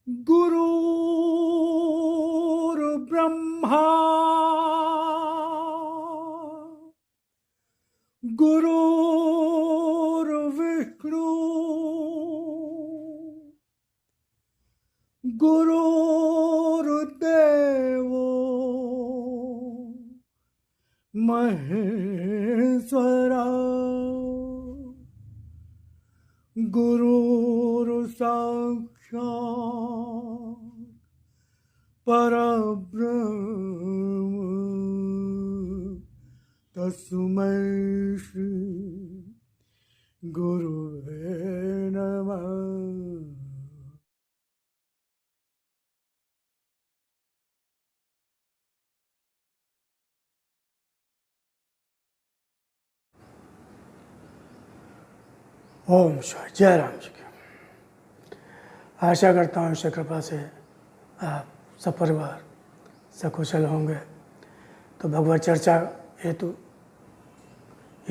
गुरुर्ब्रह्मा गुरुर्विष्णु गुरुर्देवो महेश्वरा गुरुर्साक्षात् परब्रह्म तस्मै श्री गुरुवे नमः। ओम शिवाय। जय राम जी की। आशा करता हूँ ईश्वर कृपा से आप सब परिवार सकुशल होंगे। तो भगवत चर्चा हेतु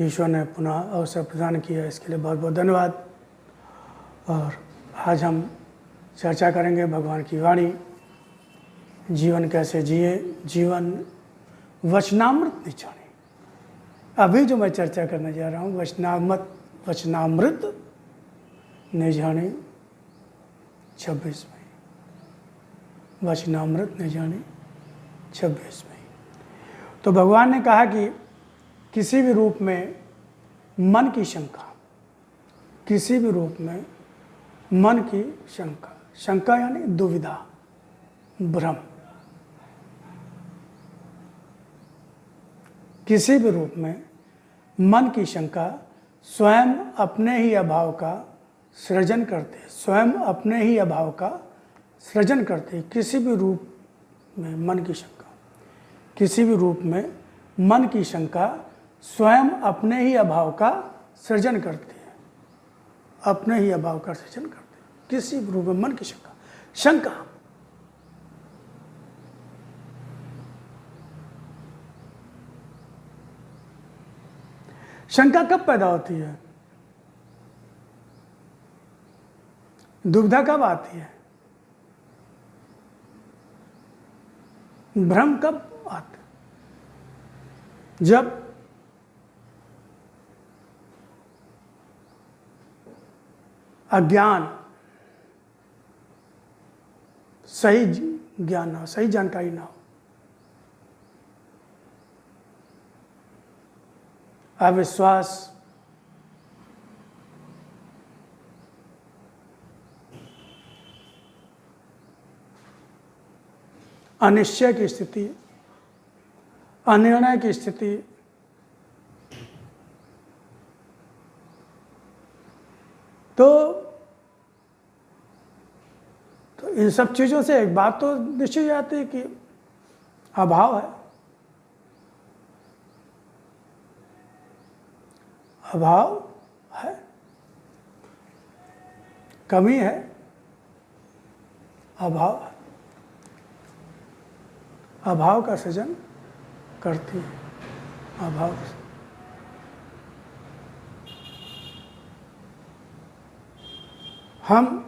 ईश्वर ने पुनः अवसर प्रदान किया, इसके लिए बहुत बहुत धन्यवाद। और आज हम चर्चा करेंगे भगवान की वाणी, जीवन कैसे जिए, जीवन वचनामृत नहीं जाने। अभी जो मैं चर्चा करने जा रहा हूँ वचनामृत नहीं जाने 26 मई, वचनामृत नहीं जाने 26 मई। तो भगवान ने कहा कि किसी भी रूप में मन की शंका, किसी भी रूप में मन की शंका, शंका यानी दुविधा, भ्रम, किसी भी रूप में मन की शंका स्वयं अपने ही अभाव का सृजन करते, स्वयं अपने ही अभाव का सृजन करते। किसी भी रूप में मन की शंका, किसी भी रूप में मन की शंका स्वयं अपने ही अभाव का सृजन करती है, अपने ही अभाव का सृजन करते हैं। किसी भी रूप में मन की शंका, शंका शंका कब पैदा होती है? दुविधा कब आती है? भ्रम कब आता है? जब अज्ञान, सही ज्ञान ना हो, सही जानकारी ना हो, अविश्वास, अनिश्चय की स्थिति, अनिर्णय की स्थिति, तो इन सब चीज़ों से एक बात तो निश्चित जाती है कि अभाव है, अभाव है, कमी है, अभाव है, अभाव का सृजन करती है, अभाव। हम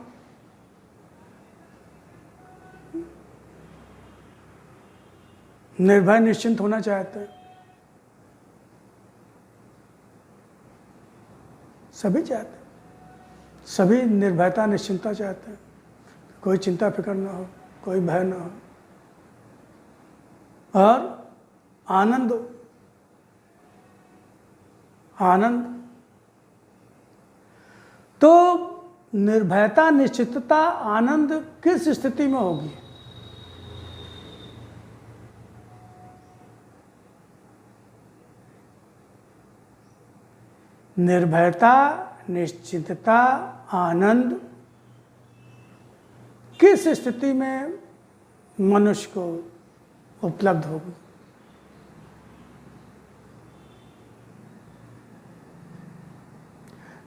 निर्भय निश्चिंत होना चाहते हैं, सभी चाहते हैं, सभी निर्भयता निश्चिंतता चाहते हैं, कोई चिंता फिक्र ना हो, कोई भय ना हो, और आनंद, आनंद। तो निर्भयता, निश्चितता, आनंद किस स्थिति में होगी? निर्भयता, निश्चितता, आनंद किस स्थिति में मनुष्य को उपलब्ध होगी?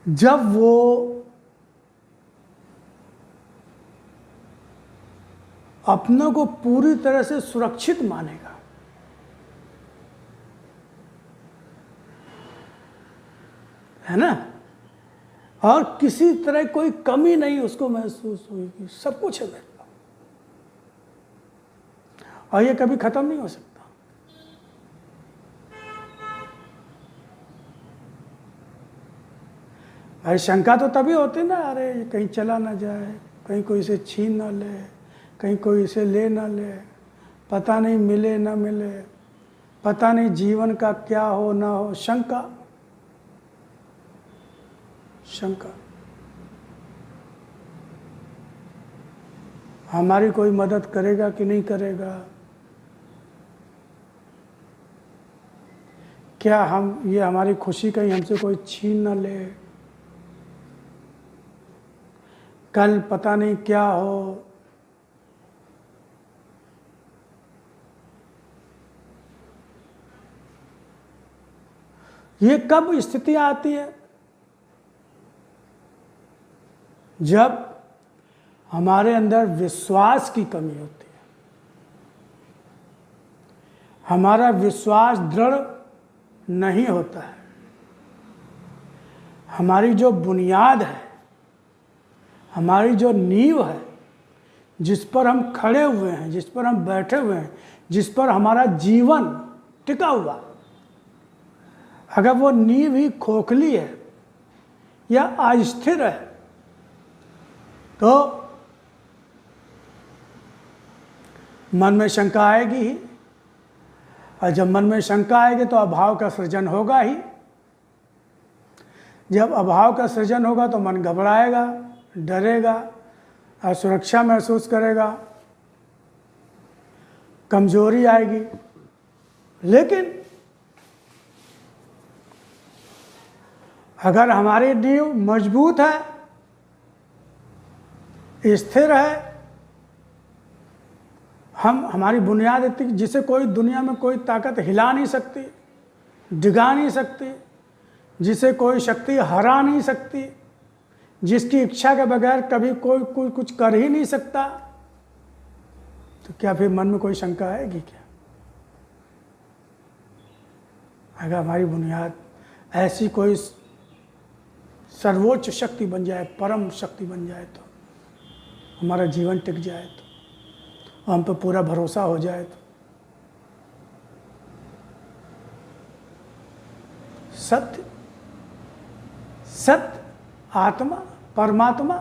जब वो अपनों को पूरी तरह से सुरक्षित मानेगा, है ना, और किसी तरह कोई कमी नहीं उसको महसूस हुई, सब कुछ है मेरे पास, और ये कभी खत्म नहीं हो सकता। भाई शंका तो तभी होती ना, अरे कहीं चला ना जाए, कहीं कोई इसे छीन ना ले, कहीं कोई इसे ले ना ले, पता नहीं मिले ना मिले, पता नहीं जीवन का क्या हो ना हो। शंका, शंका। हमारी कोई मदद करेगा कि नहीं करेगा, क्या हम ये हमारी खुशी कहीं हमसे कोई छीन ना ले, कल पता नहीं क्या हो। ये कब स्थिति आती है? जब हमारे अंदर विश्वास की कमी होती है, हमारा विश्वास दृढ़ नहीं होता है, हमारी जो बुनियाद है, हमारी जो नींव है, जिस पर हम खड़े हुए हैं, जिस पर हम बैठे हुए हैं, जिस पर हमारा जीवन टिका हुआ, अगर वो नींव ही खोखली है या अस्थिर है, तो मन में शंका आएगी ही। और जब मन में शंका आएगी तो अभाव का सृजन होगा ही। जब अभाव का सृजन होगा तो मन घबराएगा, डरेगा, असुरक्षा महसूस करेगा, कमजोरी आएगी। लेकिन अगर हमारी नींव मजबूत है, स्थिर है, हमारी बुनियाद इतनी जिसे कोई दुनिया में कोई ताकत हिला नहीं सकती, डिगा नहीं सकती, जिसे कोई शक्ति हरा नहीं सकती, जिसकी इच्छा के बगैर कभी कोई कुछ कर ही नहीं सकता, तो क्या फिर मन में कोई शंका आएगी क्या? अगर हमारी बुनियाद ऐसी कोई सर्वोच्च शक्ति बन जाए, परम शक्ति बन जाए, तो हमारा जीवन टिक जाए, तो हम पे पूरा भरोसा हो जाए, तो सत्य, सत्य, आत्मा, परमात्मा,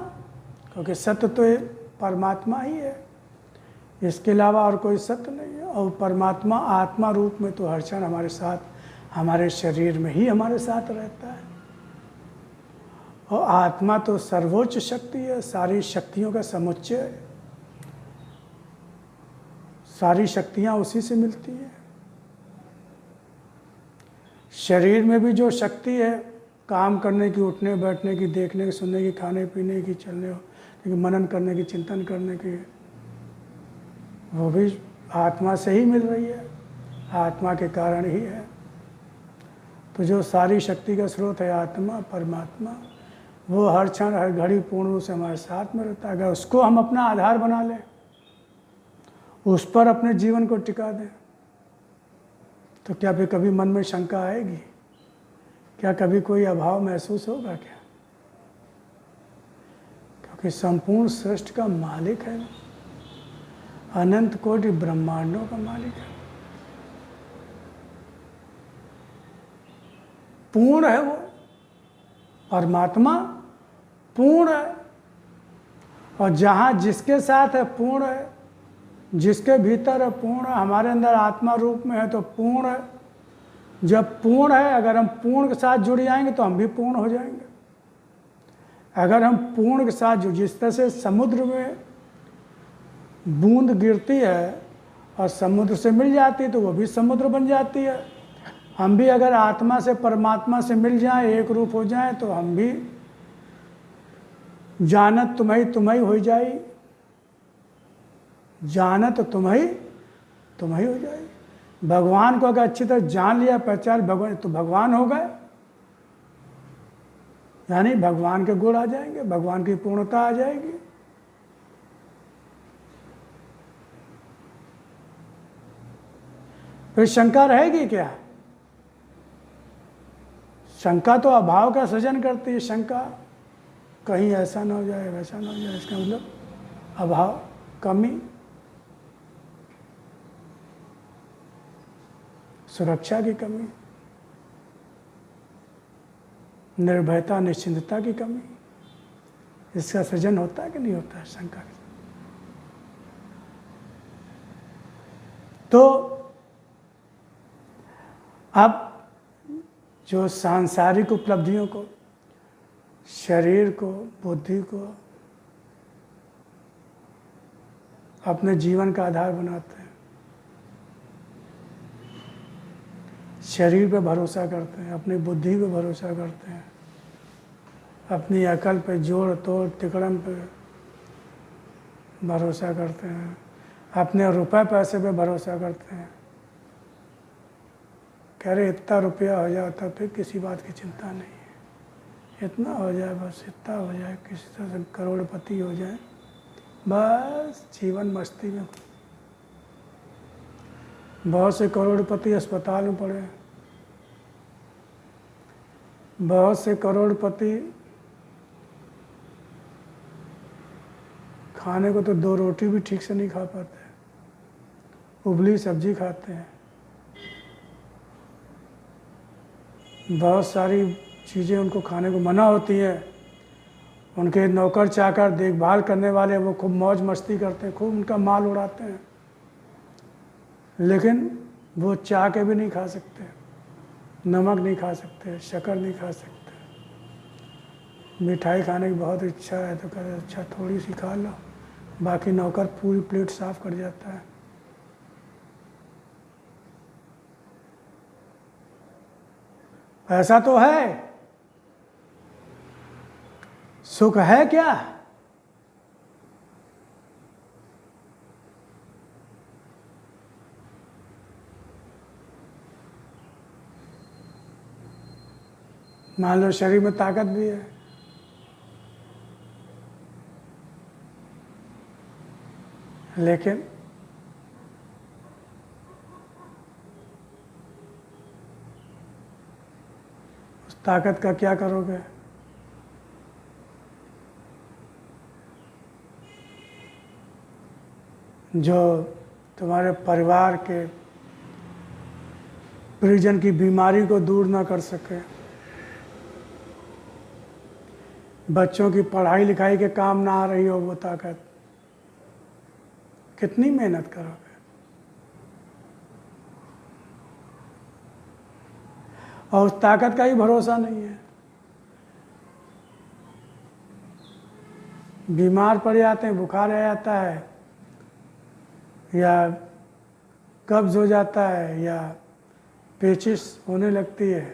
क्योंकि सत्य तो परमात्मा ही है, इसके अलावा और कोई सत्य नहीं है। और परमात्मा आत्मा रूप में तो हर क्षण हमारे साथ, हमारे शरीर में ही हमारे साथ रहता है। और आत्मा तो सर्वोच्च शक्ति है, सारी शक्तियों का समुच्चय है, सारी शक्तियाँ उसी से मिलती हैं। शरीर में भी जो शक्ति है, काम करने की, उठने बैठने की, देखने की, सुनने की, खाने पीने की, चलने की, मनन करने की, चिंतन करने की, वो भी आत्मा से ही मिल रही है, आत्मा के कारण ही है। तो जो सारी शक्ति का स्रोत है आत्मा, परमात्मा, वो हर क्षण हर घड़ी पूर्ण रूप से हमारे साथ में रहता है। अगर उसको हम अपना आधार बना लें, उस पर अपने जीवन को टिका दें, तो क्या फिर कभी मन में शंका आएगी? क्या कभी कोई अभाव महसूस होगा क्या? क्योंकि संपूर्ण सृष्टि का मालिक है, अनंत कोटि ब्रह्मांडों का मालिक है, पूर्ण है वो। परमात्मा पूर्ण है, और जहाँ जिसके साथ है पूर्ण है, जिसके भीतर है पूर्ण है, हमारे अंदर आत्मा रूप में है तो पूर्ण है। जब पूर्ण है, अगर हम पूर्ण के साथ जुड़ जाएंगे तो हम भी पूर्ण हो जाएंगे। अगर हम पूर्ण के साथ जिस तरह से समुद्र में बूंद गिरती है और समुद्र से मिल जाती है तो वो भी समुद्र बन जाती है, हम भी अगर आत्मा से परमात्मा से मिल जाएं, एक रूप हो जाएं, तो हम भी जानत तुम्हें तुम्हें हो जाए, जानत तुम्हें तुम्हें हो जाए। भगवान को अगर अच्छी तरह जान लिया, पहचान भगवान, तो भगवान हो गए, यानी भगवान के गुण आ जाएंगे, भगवान की पूर्णता आ जाएगी। फिर शंका रहेगी क्या? शंका तो अभाव का सृजन करती है। शंका कहीं ऐसा ना हो जाए, वैसा ना हो जाए, इसका मतलब अभाव, कमी। सुरक्षा की कमी, निर्भयता निश्चिंतता की कमी, इसका सृजन होता है कि नहीं होता है शंका के। तो अब जो सांसारिक उपलब्धियों को, शरीर को, बुद्धि को अपने जीवन का आधार बनाते हैं, शरीर पे भरोसा करते हैं, अपनी बुद्धि पे भरोसा करते हैं, अपनी अकल पे, जोड़ तोड़ तिकड़म पे भरोसा करते हैं, अपने रुपए पैसे पे भरोसा करते हैं। कह रहे इतना रुपया हो जाता फिर किसी बात की चिंता नहीं है, इतना हो जाए बस, इतना हो जाए, किसी तरह से करोड़पति हो जाए, बस जीवन मस्ती में। बहुत से करोड़पति अस्पताल में पड़े हैं, बहुत से करोड़पति खाने को तो 2 रोटी भी ठीक से नहीं खा पाते, उबली सब्जी खाते हैं। बहुत सारी चीज़ें उनको खाने को मना होती है, उनके नौकर चाकर देखभाल करने वाले वो खूब मौज मस्ती करते हैं, खूब उनका माल उड़ाते हैं, लेकिन वो चाह के भी नहीं खा सकते, नमक नहीं खा सकते, शक्कर नहीं खा सकते। मिठाई खाने की बहुत इच्छा है तो कहते अच्छा थोड़ी सी खा लो, बाकी नौकर पूरी प्लेट साफ कर जाता है। ऐसा तो है, सुख है क्या? मान लो शरीर में ताकत भी है, लेकिन उस ताकत का क्या करोगे? जो तुम्हारे परिवार के परिजन की बीमारी को दूर ना कर सके, बच्चों की पढ़ाई लिखाई के काम ना आ रही हो वो ताकत, कितनी मेहनत करोगे? और उस ताकत का ही भरोसा नहीं है। बीमार पड़ जाते हैं, बुखार आ जाता है, या कब्ज हो जाता है, या पेचिश होने लगती है,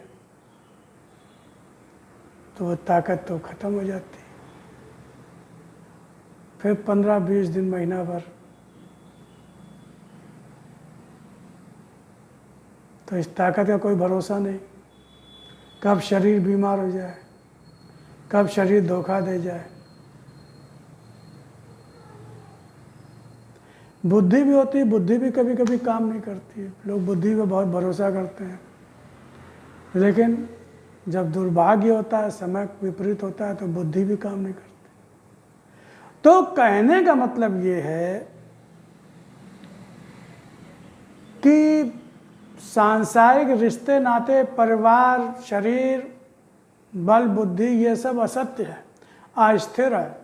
तो वो ताकत तो ख़त्म हो जाती है। फिर 15-20 दिन, महीना भर तो इस ताकत का कोई भरोसा नहीं, कब शरीर बीमार हो जाए, कब शरीर धोखा दे जाए। बुद्धि भी होती है, बुद्धि भी कभी कभी काम नहीं करती है। लोग बुद्धि पे बहुत भरोसा करते हैं, लेकिन जब दुर्भाग्य होता है, समय विपरीत होता है, तो बुद्धि भी काम नहीं करती। तो कहने का मतलब ये है कि सांसारिक रिश्ते नाते, परिवार, शरीर, बल, बुद्धि, ये सब असत्य है, अस्थिर है,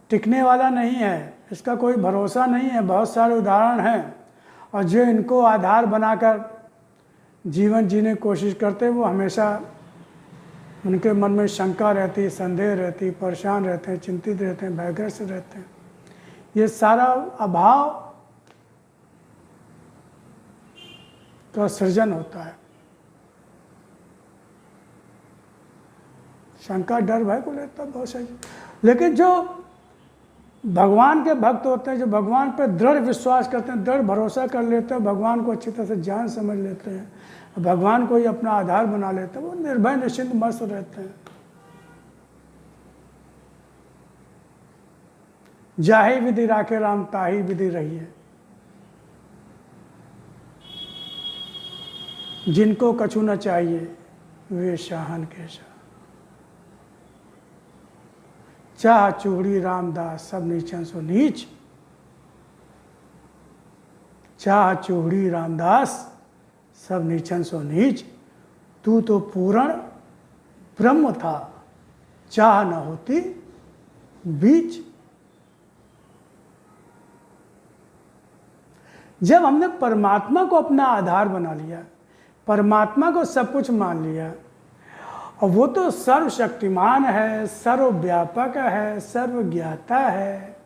टिकने वाला नहीं है, इसका कोई भरोसा नहीं है। बहुत सारे उदाहरण हैं, और जो इनको आधार बनाकर जीवन जीने की कोशिश करते हैं, वो हमेशा उनके मन में शंका रहती, संदेह रहती, परेशान रहते हैं, चिंतित रहते हैं, भयग्रस्त रहते हैं। ये सारा अभाव का सृजन होता है। शंका डर भय को लेता बहुत सही। लेकिन जो भगवान के भक्त होते हैं, जो भगवान पर दृढ़ विश्वास करते हैं, दृढ़ भरोसा कर लेते हैं, भगवान को अच्छी तरह से जान समझ लेते हैं, भगवान को ही अपना आधार बना लेते हैं, वो निर्भय निश्चिंत मस्त रहते हैं। जाहि विधि राखे राम ताहि विधि रहिए। जिनको कछु न चाहिए वे शाहन के शाह। चाह चूड़ी रामदास सब नीचन सो नीच। चाह चूड़ी रामदास सब नीचन सो नीच, तू तो पूर्ण ब्रह्म था, चाह न होती बीच। जब हमने परमात्मा को अपना आधार बना लिया, परमात्मा को सब कुछ मान लिया, और वो तो सर्वशक्तिमान है, सर्वव्यापक है, सर्वज्ञाता है,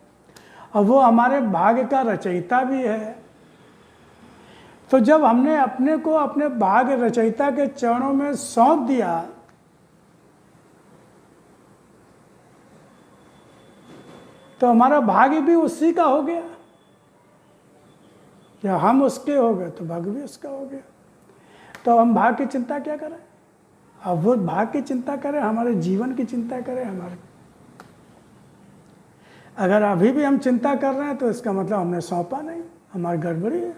और वो हमारे भाग्य का रचयिता भी है। तो जब हमने अपने को अपने भाग्य रचयिता के चरणों में सौंप दिया, तो हमारा भाग्य भी उसी का हो गया, या हम उसके हो गए तो भाग्य भी उसका हो गया। तो हम भाग्य की चिंता क्या करें? अब वो भाग्य की चिंता करें, हमारे जीवन की चिंता करें हमारे। अगर अभी भी हम चिंता कर रहे हैं तो इसका मतलब हमने सौंपा नहीं, हमारी गड़बड़ी है।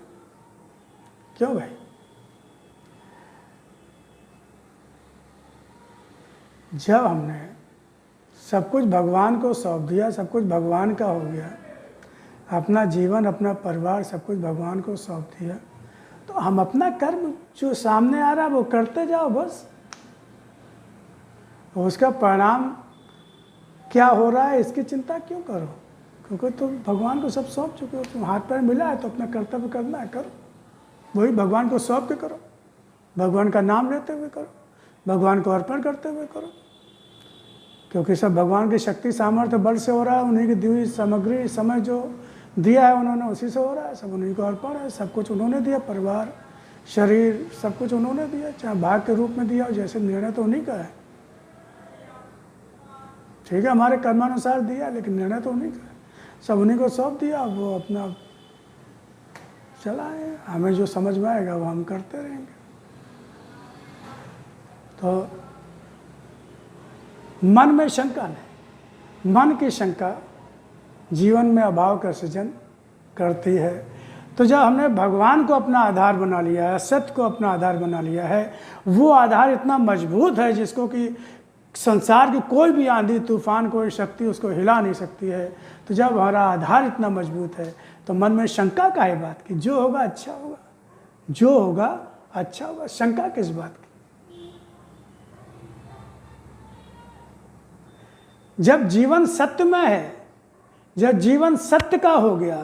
क्यों भाई? जब हमने सब कुछ भगवान को सौंप दिया, सब कुछ भगवान का हो गया, अपना जीवन, अपना परिवार, सब कुछ भगवान को सौंप दिया, तो हम अपना कर्म जो सामने आ रहा है वो करते जाओ बस। उसका परिणाम क्या हो रहा है इसकी चिंता क्यों करो? क्योंकि तुम भगवान को सब सौंप चुके हो, तुम हाथ पैर मिला है तो अपना कर्तव्य करना है, करो। वही भगवान को सौंप के करो, भगवान का नाम लेते हुए करो, भगवान को अर्पण करते हुए करो, क्योंकि सब भगवान की शक्ति सामर्थ्य बल से हो रहा है। उन्हीं की दी हुई सामग्री, समय जो दिया है उन्होंने, उसी से हो रहा है। सब उन्हीं को अर्पण है, सब कुछ उन्होंने दिया, परिवार, शरीर, सब कुछ उन्होंने दिया, चाहे भाग के रूप में दिया हो, जैसे निर्णय तो उन्हीं का है। ठीक है, हमारे कर्मानुसार दिया, लेकिन निर्णय तो उन्हीं का है। सब उन्हीं को सौंप दिया, वो अपना चलाए, हमें जो समझ में आएगा वो हम करते रहेंगे। तो मन में शंका नहीं, मन की शंका जीवन में अभाव का सृजन करती है। तो जब हमने भगवान को अपना आधार बना लिया है, सत्य को अपना आधार बना लिया है, वो आधार इतना मजबूत है जिसको कि संसार की कोई भी आंधी तूफान, कोई शक्ति उसको हिला नहीं सकती है। तो जब हमारा आधार इतना मजबूत है तो मन में शंका का है बात की, जो होगा अच्छा होगा, जो होगा अच्छा होगा, शंका किस बात की? जब जीवन सत्य में है, जब जीवन सत्य का हो गया,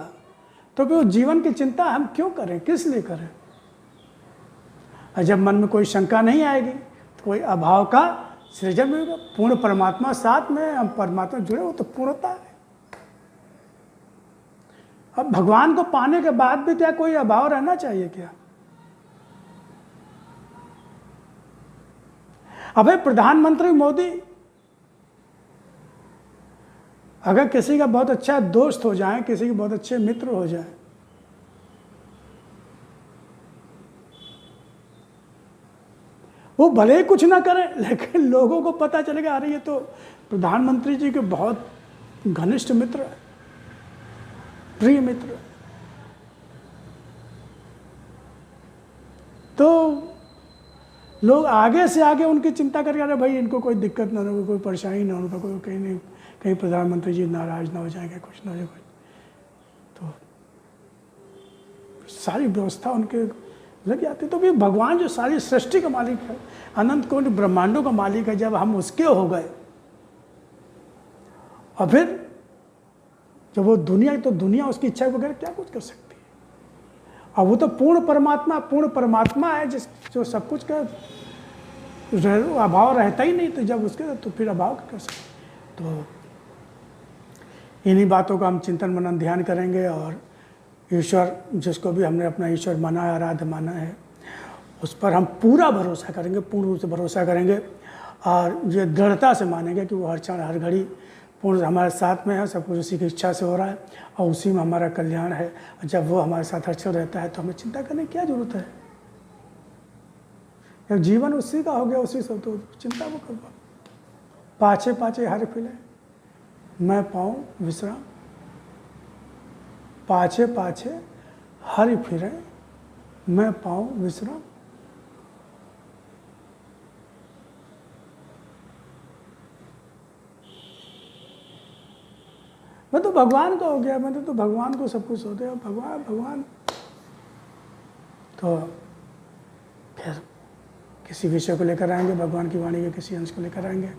तो फिर जीवन की चिंता हम क्यों करें, किस लिए करें? और जब मन में कोई शंका नहीं आएगी तो कोई अभाव का सृजन भी होगा। पूर्ण परमात्मा साथ में, हम परमात्मा जुड़े हो तो पूर्णता है। अब भगवान को पाने के बाद भी क्या कोई अभाव रहना चाहिए क्या? अबे प्रधानमंत्री मोदी अगर किसी का बहुत अच्छा दोस्त हो जाए, किसी के बहुत अच्छे मित्र हो जाए, वो भले ही कुछ ना करें, लेकिन लोगों को पता चलेगा, अरे ये तो प्रधानमंत्री जी के बहुत घनिष्ठ मित्र है, प्रिय मित्र। तो लोग आगे से आगे उनकी चिंता करके, अरे भाई इनको कोई दिक्कत ना हो, कोई परेशानी ना हो, कोई कहीं नहीं, कहीं प्रधानमंत्री जी नाराज ना हो जाएंगे, कुछ ना हो जाएगा। तो सारी व्यवस्था उनके लग जाती। तो भी भगवान जो सारी सृष्टि का मालिक है, अनंत कोटि ब्रह्मांडों का मालिक है, जब हम उसके हो गए, और फिर जब वो दुनिया, तो दुनिया उसकी इच्छा वगैरह क्या कुछ कर सकती है? और वो तो पूर्ण परमात्मा है, जिस जो सब कुछ का अभाव रहता ही नहीं। तो जब उसके, तो फिर अभाव कर सकते। तो इन्हीं बातों का हम चिंतन मनन ध्यान करेंगे, और ईश्वर जिसको भी हमने अपना ईश्वर माना है, आराध्य माना है, उस पर हम पूरा भरोसा करेंगे, पूर्ण रूप से भरोसा करेंगे, और ये दृढ़ता से मानेंगे कि वो हर क्षण हर घड़ी पूर्ण हमारे साथ में है, सब कुछ उसी की इच्छा से हो रहा है, और उसी में हमारा कल्याण है। और जब वो हमारे साथ हर क्षण रहता है तो हमें चिंता करने की क्या जरूरत है? जब जीवन उसी का हो गया, उसी से, तो चिंता वो करो। पाछे पाछे हर फिले मैं पाऊँ विश्राम, पाछे पाछे हरि फिरे मैं पाऊँ विश्राम। मैं तो भगवान का हो गया, मैं तो भगवान को सब कुछ होते हैं, भगवान। तो फिर किसी विषय को लेकर आएंगे, भगवान की वाणी के किसी अंश को लेकर आएंगे,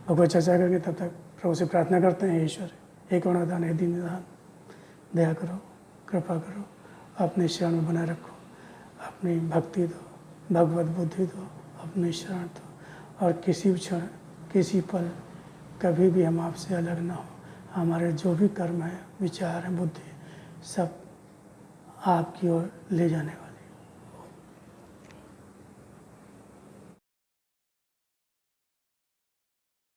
भगवत चर्चा करेंगे। तब तक प्रभु से प्रार्थना करते हैं, ईश्वर हे करुणादान, हे दीनदान, दया करो, कृपा करो, अपने शरण में बनाए रखो, अपनी भक्ति दो, भगवत बुद्धि दो, अपनी शरण दो, और किसी क्षण किसी पल कभी भी हम आपसे अलग ना हो। हमारे जो भी कर्म है, विचार हैं, बुद्धि, सब आपकी ओर ले जाने वाले